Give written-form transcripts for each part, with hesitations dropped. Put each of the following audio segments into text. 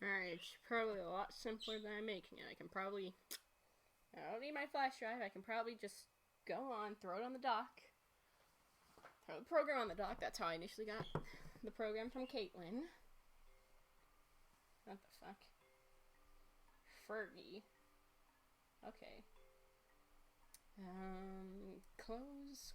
Alright, it's probably a lot simpler than I'm making it. I don't need my flash drive. I can probably just go on, throw it on the dock. Throw the program on the dock. That's how I initially got the program from Caitlin. What the fuck? Fergie. Okay. Close.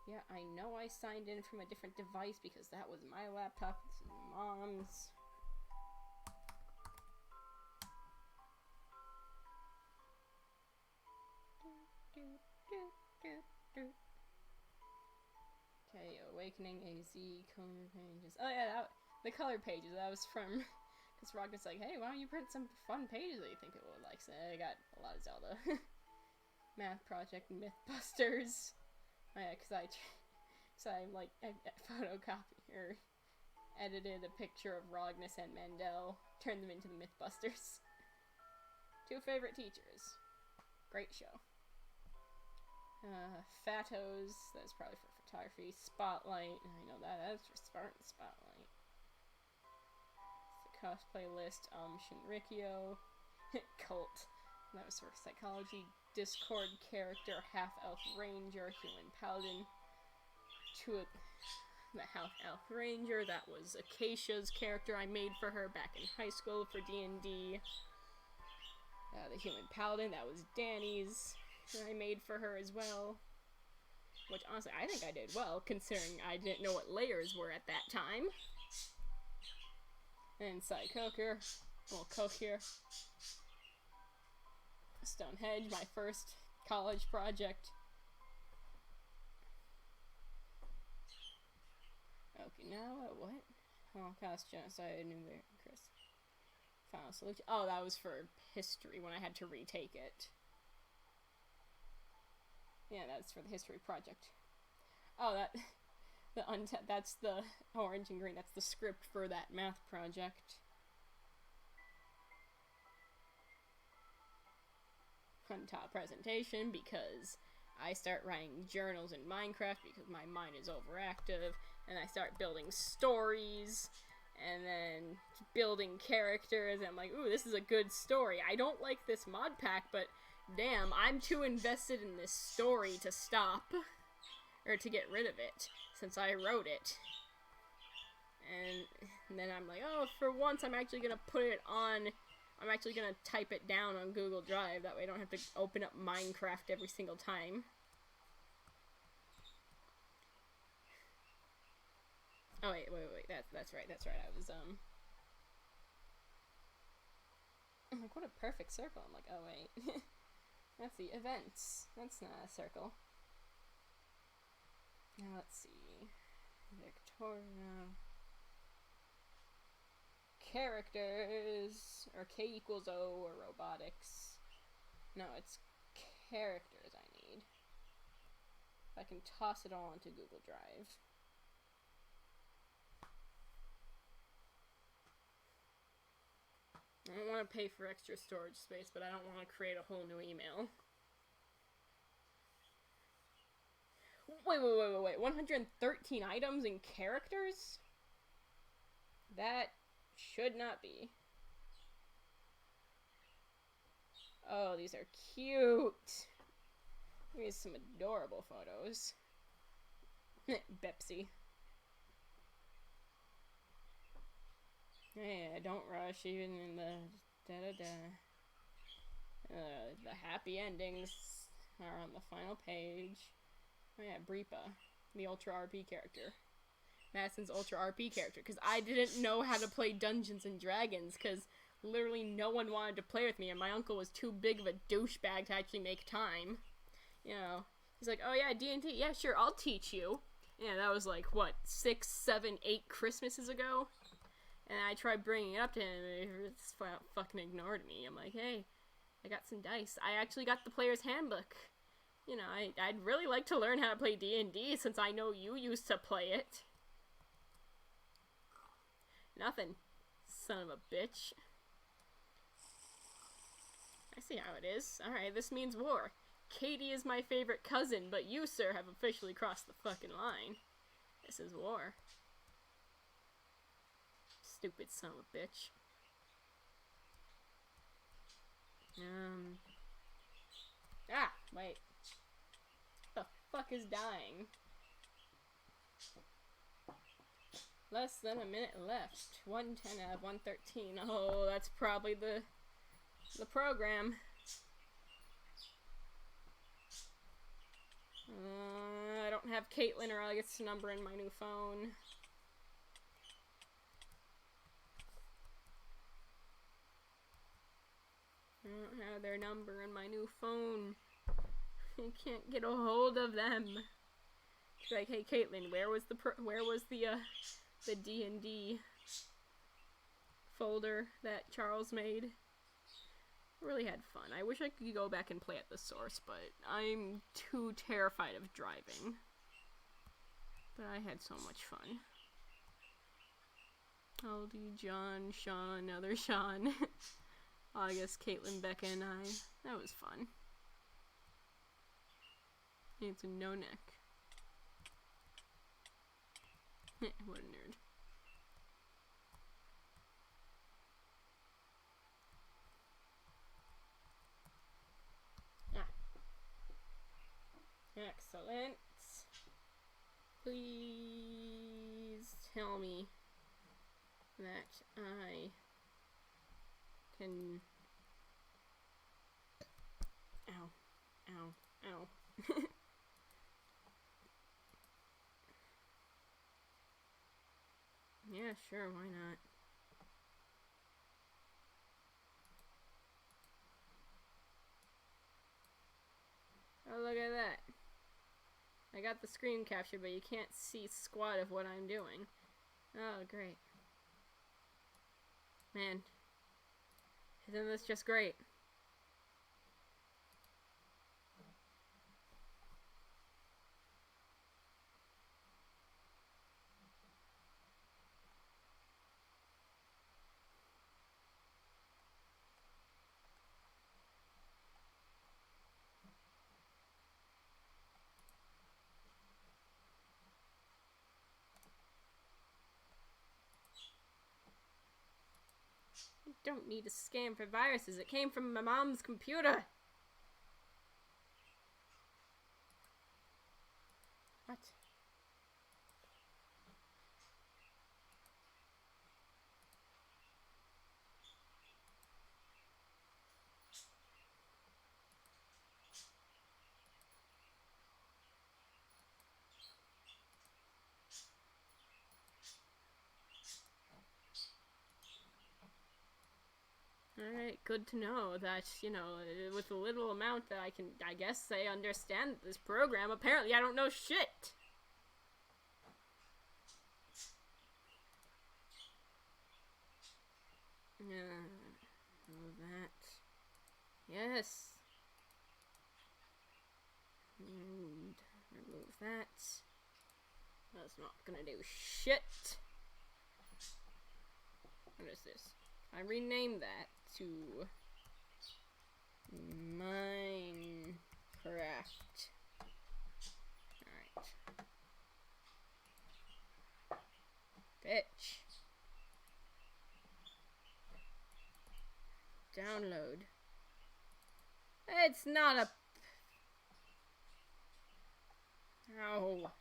Yeah, I know I signed in from a different device because that was my laptop. This is Mom's. Okay, Awakening AZ, color pages. Oh yeah, the color pages, that was from, because Rocket's like, hey, why don't you print some fun pages that you think it would like? So I got a lot of Zelda. Math Project, Mythbusters. Oh yeah, because I photocopied or edited a picture of Rognus and Mandel, turned them into the Mythbusters. 2 favorite teachers. Great show. Fatos, that's probably for photography. Spotlight, I know that's for Spartan Spotlight. It's the cosplay list. Shinrikyo. Cult, that was for psychology. Discord character, half-elf ranger, human paladin. The half-elf ranger, that was Acacia's character I made for her back in high school for D&D. The human paladin, that was Danny's, that I made for her as well. Which, honestly, I think I did well, considering I didn't know what layers were at that time. And Psychoker, well, Kokir. Stonehenge, my first college project. Okay, now what? Holocaust, genocide, New Chris. Final solution. Oh, that was for history when I had to retake it. Yeah, that's for the history project. Oh, that's the orange and green. That's the script for that math project. Top presentation because I start writing journals in Minecraft because my mind is overactive, and I start building stories and then building characters, and I'm like, ooh, this is a good story. I don't like this mod pack, but damn, I'm too invested in this story to stop or to get rid of it since I wrote it. And then I'm like, oh, for once I'm actually gonna put it on. I'm actually gonna type it down on Google Drive, that way I don't have to open up Minecraft every single time. Oh wait, that's right, I was, I'm like, what a perfect circle. I'm like, oh wait, that's the events, that's not a circle. Now let's see, Victoria. Characters, or K equals O, or robotics. No, it's characters I need. I can toss it all into Google Drive. I don't want to pay for extra storage space, but I don't want to create a whole new email. Wait. 113 items and characters? That should not be. Oh, these are cute. Here's some adorable photos. Bepsy. Yeah, don't rush even in the the happy endings are on the final page. Oh yeah, Breepa, the Ultra RP character. Madison's Ultra RP character, because I didn't know how to play Dungeons and Dragons, because literally no one wanted to play with me, and my uncle was too big of a douchebag to actually make time. You know, he's like, oh yeah, D&D, yeah, sure, I'll teach you. Yeah, that was like, what, 6, 7, 8 Christmases ago? And I tried bringing it up to him, and he just fucking ignored me. I'm like, hey, I got some dice. I actually got the player's handbook. You know, I'd really like to learn how to play D&D, since I know you used to play it. Nothing, son of a bitch. I see how it is. Alright, this means war. Katie is my favorite cousin, but you, sir, have officially crossed the fucking line. This is war. Stupid son of a bitch. Ah, wait. What the fuck is dying? Less than a minute left. 110 out of 113. Oh, that's probably the program. I don't have Caitlin or Alex number in my new phone. I don't have their number in my new phone. I can't get a hold of them. It's like, hey Caitlin, where was the DnD folder that Charles made? Really had fun. I wish I could go back and play at the source, but I'm too terrified of driving. But I had so much fun. Aldi, John, Sean, other Sean. August, Caitlin, Becca, and I. That was fun. It's a no neck. What a nerd. Excellent. Please tell me that I can... Ow. Ow. Ow. Yeah, sure, why not? Oh, look at that. I got the screen capture, but you can't see squat of what I'm doing. Oh, great. Man. Isn't this just great? Don't need to scan for viruses. It came from my mom's computer. What? Alright, good to know that, you know, with the little amount that I can, I guess, say understand this program, apparently I don't know shit! Remove that. Yes! And remove that. That's not gonna do shit! What is this? I renamed that to Minecraft. Alright. Bitch. Download. It's not a... Ow.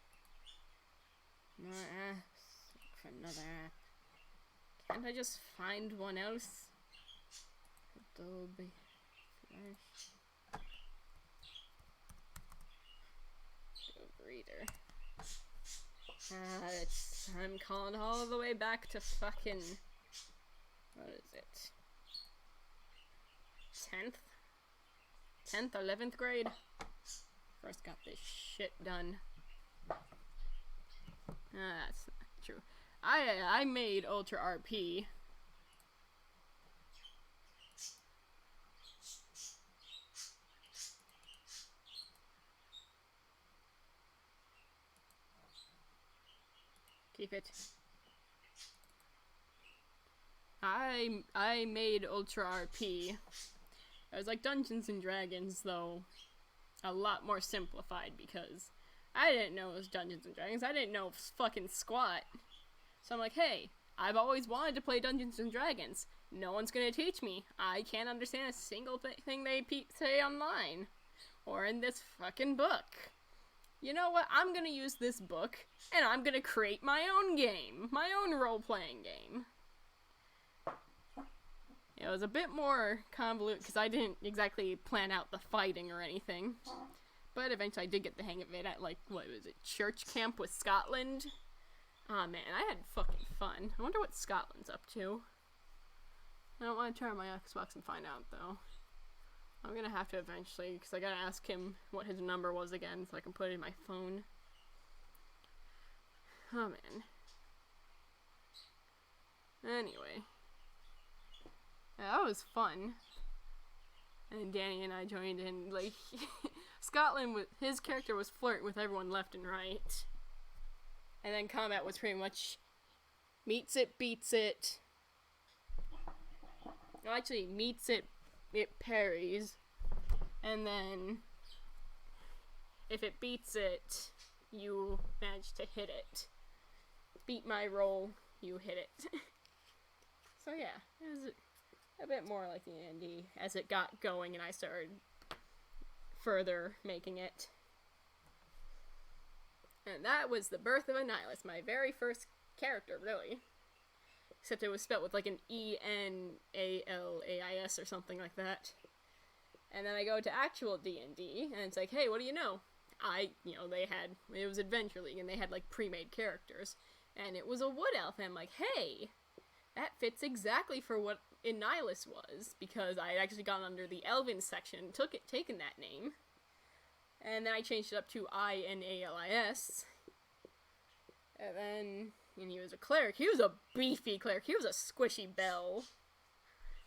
My ass. For another app. Can't I just find one else? Adobe Flash. Adobe Reader. I'm calling all the way back to fucking... What is it? 10th, 11th grade? First got this shit done. That's not true. I made Ultra RP. Keep it. I made Ultra RP. It was like Dungeons and Dragons, though a lot more simplified because I didn't know it was Dungeons and Dragons. I didn't know it was fucking squat. So I'm like, hey, I've always wanted to play Dungeons and Dragons. No one's gonna teach me. I can't understand a single thing they say online. Or in this fucking book. You know what? I'm gonna use this book, and I'm gonna create my own game. My own role-playing game. It was a bit more convoluted, because I didn't exactly plan out the fighting or anything. But eventually I did get the hang of it at, like, what was it, church camp with Scotland? Aw, man, I had fucking fun. I wonder what Scotland's up to. I don't want to turn on my Xbox and find out, though. I'm gonna have to eventually, because I gotta ask him what his number was again, so I can put it in my phone. Oh, man. Anyway. Yeah, that was fun. And Danny and I joined in, like, Scotland, his character was flirting with everyone left and right. And then combat was pretty much meets it, beats it. No, actually, meets it, it parries. And then, if it beats it, you manage to hit it. Beat my roll, you hit it. So yeah, it was a bit more like the DnD as it got going and I started further making it. And that was the birth of a Nihilist, my very first character, really. Except it was spelled with like an E-N-A-L-A-I-S or something like that. And then I go to actual D&D, and it's like, hey, what do you know? It was Adventure League, and they had like pre-made characters. And it was a wood elf, and I'm like, hey, that fits exactly for what a Nihilist was, because I had actually gone under the Elven section, taken that name. And then I changed it up to I-N-A-L-I-S. And he was a cleric. He was a beefy cleric. He was a squishy bell.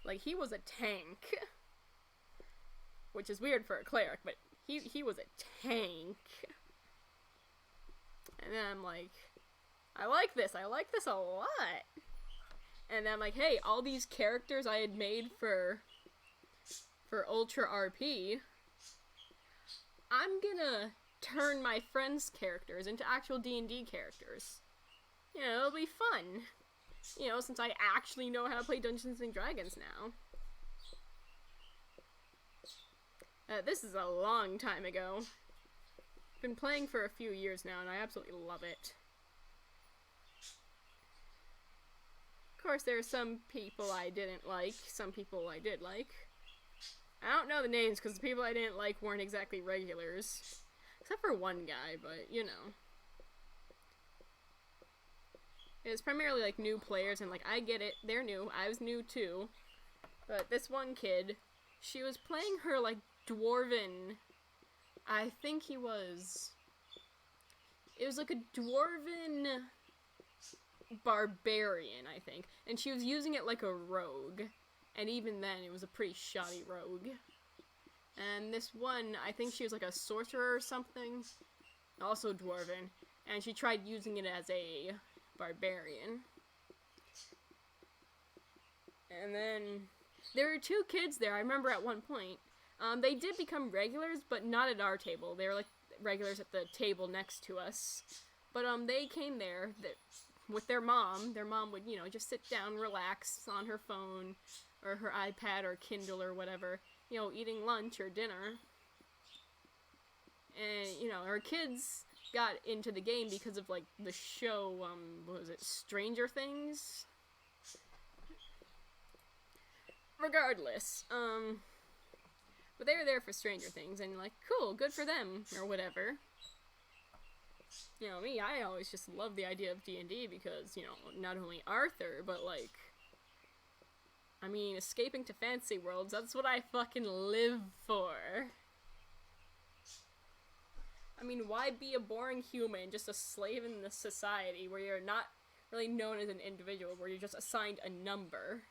Like, he was a tank. Which is weird for a cleric, but he was a tank. And then I'm like, I like this a lot. And then I'm like, hey, all these characters I had made for Ultra RP, I'm gonna turn my friends' characters into actual D&D characters. You know, it'll be fun. You know, since I actually know how to play Dungeons and Dragons now. This is a long time ago. I've been playing for a few years now, and I absolutely love it. Of course, there are some people I didn't like, some people I did like. I don't know the names, because the people I didn't like weren't exactly regulars. Except for one guy, but, you know. It was primarily, like, new players, and, like, I get it, they're new, I was new too. But this one kid, she was playing her, like, dwarven, I think it was like a dwarven barbarian, I think, and she was using it like a rogue, and even then it was a pretty shoddy rogue. And this one, I think she was like a sorcerer or something, also dwarven, and she tried using it as a barbarian. And then there were two kids there, I remember at one point. They did become regulars, but not at our table. They were, like, regulars at the table next to us. But, they came there with their mom. Their mom would, you know, just sit down, relax on her phone, or her iPad, or Kindle, or whatever, you know, eating lunch or dinner. And, you know, our kids got into the game because of, like, the show, what was it, Stranger Things? Regardless, but they were there for Stranger Things, and like, cool, good for them, or whatever. You know, me, I always just love the idea of D&D because, you know, not only Arthur, but like, I mean, escaping to fantasy worlds, that's what I fucking live for. I mean, why be a boring human, just a slave in the society where you're not really known as an individual, where you're just assigned a number?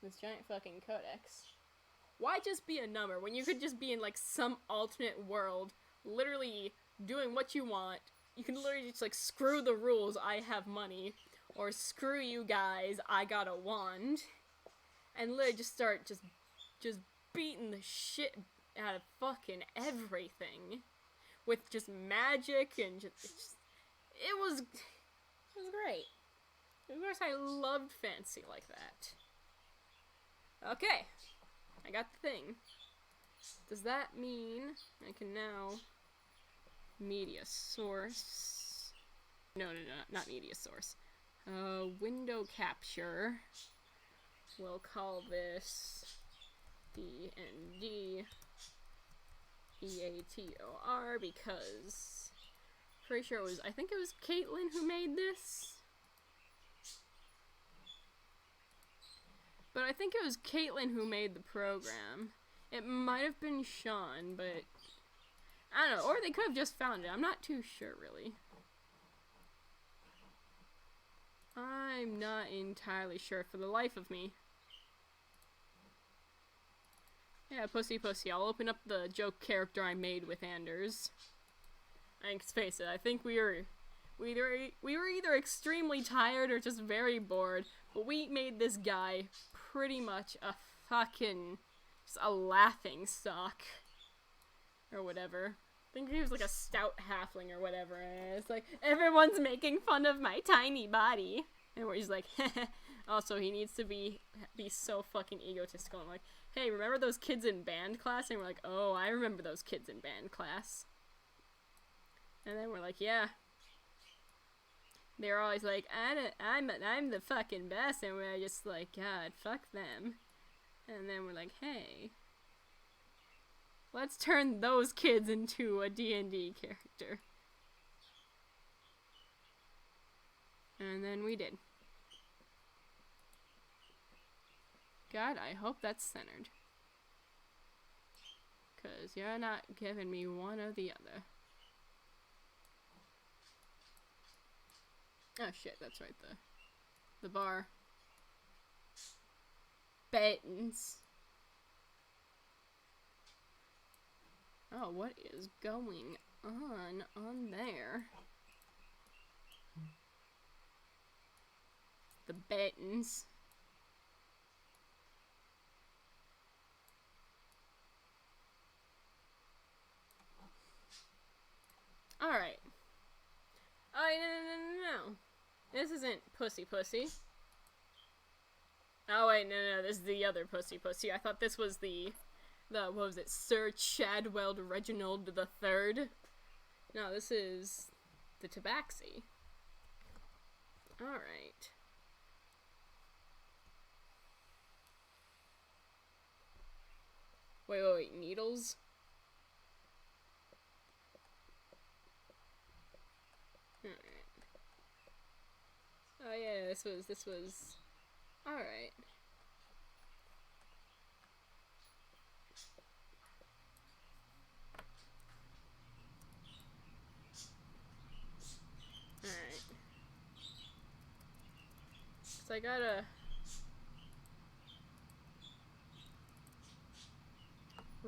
This giant fucking codex. Why just be a number when you could just be in, like, some alternate world, literally doing what you want? You can literally just, like, screw the rules, I have money, or screw you guys, I got a wand, and literally just start just beating the shit out of fucking everything, with just magic, and it was great. Of course, I loved fantasy like that. Okay, I got the thing. Does that mean I can now media source? No, not media source. Window capture. We'll call this DnD EATOR because pretty sure I think it was Caitlin who made this. But I think it was Caitlin who made the program. It might have been Sean, but I don't know. Or they could have just found it. I'm not too sure, really. I'm not entirely sure for the life of me. Yeah, pussy. I'll open up the joke character I made with Anders. And let's face it, I think we were either extremely tired or just very bored, but we made this guy pretty much a fucking just a laughing stock or whatever. I think he was like a stout halfling or whatever, and it's like, everyone's making fun of my tiny body. And where he's like, also he needs to be so fucking egotistical and like, hey, remember those kids in band class? And we're like, oh, I remember those kids in band class. And then we're like, yeah. They're always like, I'm the fucking best, and we're just like, God, fuck them. And then we're like, hey, let's turn those kids into a D&D character. And then we did. God, I hope that's centered. 'Cause you're not giving me one or the other. Oh shit, that's right, the bar. Buttons. Oh, what is going on there? The buttons. Alright. Oh, no. This isn't pussy. Oh, wait, no, this is the other pussy. I thought this was the what was it, Sir Chadwell Reginald III? No, this is the Tabaxi. Alright. Wait, needles? Alright. Oh yeah, this was... Alright. Alright. So I gotta...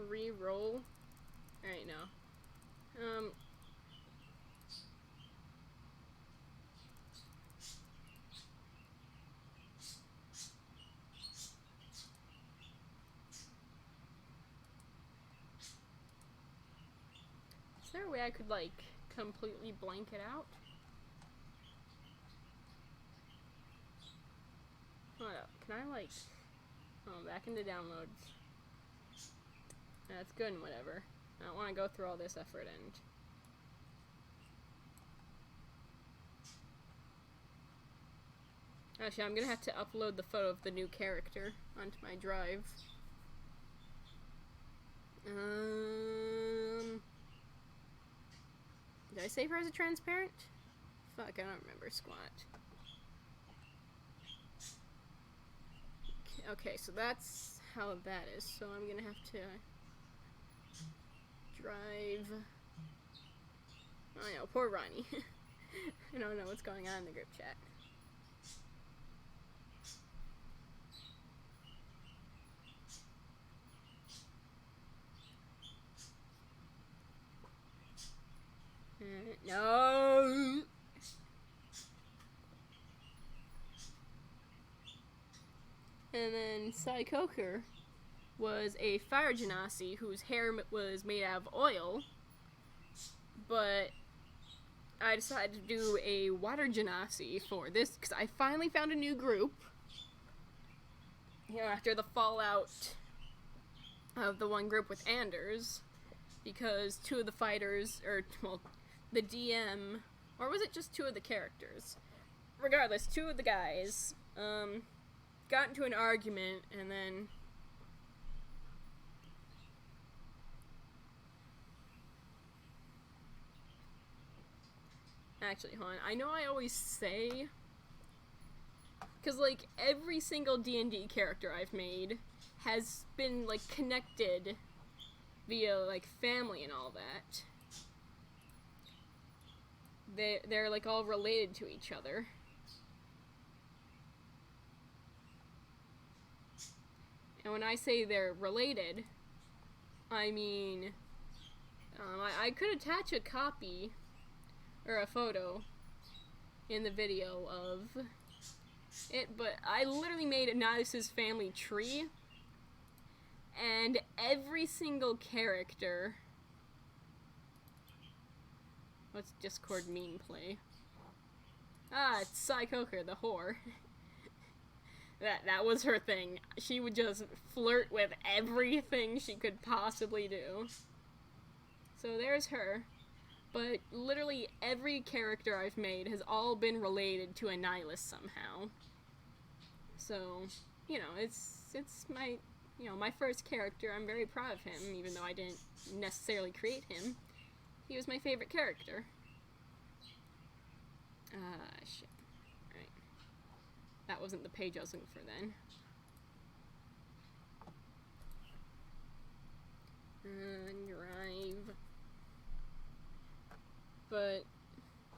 re-roll. Alright, no. Is there a way I could, like, completely blank it out? Hold up. Can I, like... Oh, back into downloads. That's good and whatever. I don't want to go through all this effort and... Actually, I'm gonna have to upload the photo of the new character onto my drive. Did I save her as a transparent? Fuck, I don't remember squat. Okay, so that's how that is. So I'm gonna have to drive... Oh no, poor Ronnie. I don't know what's going on in the group chat. No! And then Sai Coker was a fire genasi whose hair was made out of oil, but I decided to do a water genasi for this, because I finally found a new group. You know, after the fallout of the one group with Anders, because two of the fighters, or, well, the DM, or was it just two of the characters? Regardless, two of the guys, got into an argument, and then... Actually, hold on. I know I always say... Because, like, every single D&D character I've made has been, like, connected via, like, family and all that. They're like, all related to each other. And when I say they're related, I mean... I could attach a copy, or a photo, in the video of it, but I literally made Anodis's family tree, and every single character... What's Discord meme play? Ah, it's Sai Coker, the whore. That was her thing. She would just flirt with everything she could possibly do. So there's her. But literally every character I've made has all been related to a nihilist somehow. So, you know, it's my, you know, my first character. I'm very proud of him, even though I didn't necessarily create him. He was my favorite character. Shit. Right. That wasn't the page I was looking for then. Drive. But,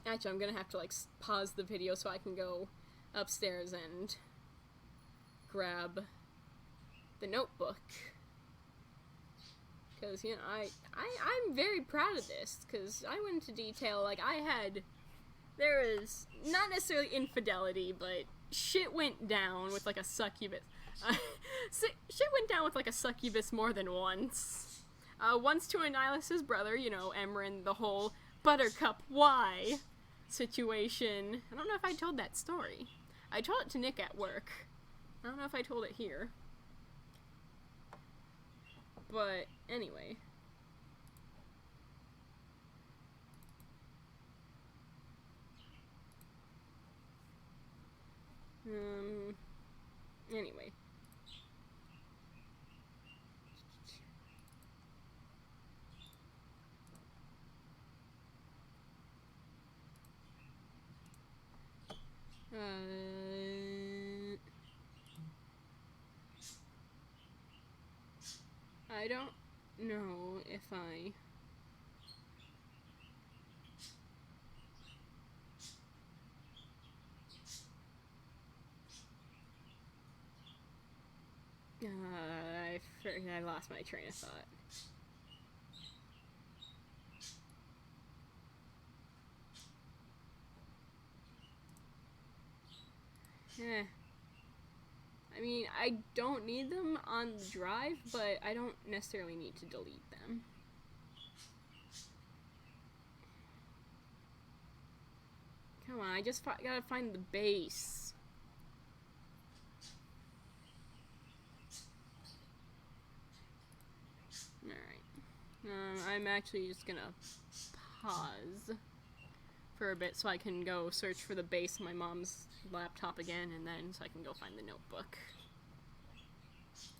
actually, I'm gonna have to, like, pause the video so I can go upstairs and grab the notebook. Because, you know, I'm very proud of this, because I went into detail, like, there is, not necessarily infidelity, but shit went down with, like, a succubus. Shit went down with, like, a succubus more than once. Once to Annihilus' brother, you know, Emran, the whole Buttercup why situation. I don't know if I told that story. I told it to Nick at work. I don't know if I told it here. But, anyway. Anyway. I don't know if I... I lost my train of thought. I mean, I don't need them on the drive, but I don't necessarily need to delete them. Come on, I just gotta find the base. Alright. I'm actually just gonna pause for a bit so I can go search for the base on my mom's laptop again, and then so I can go find the notebook.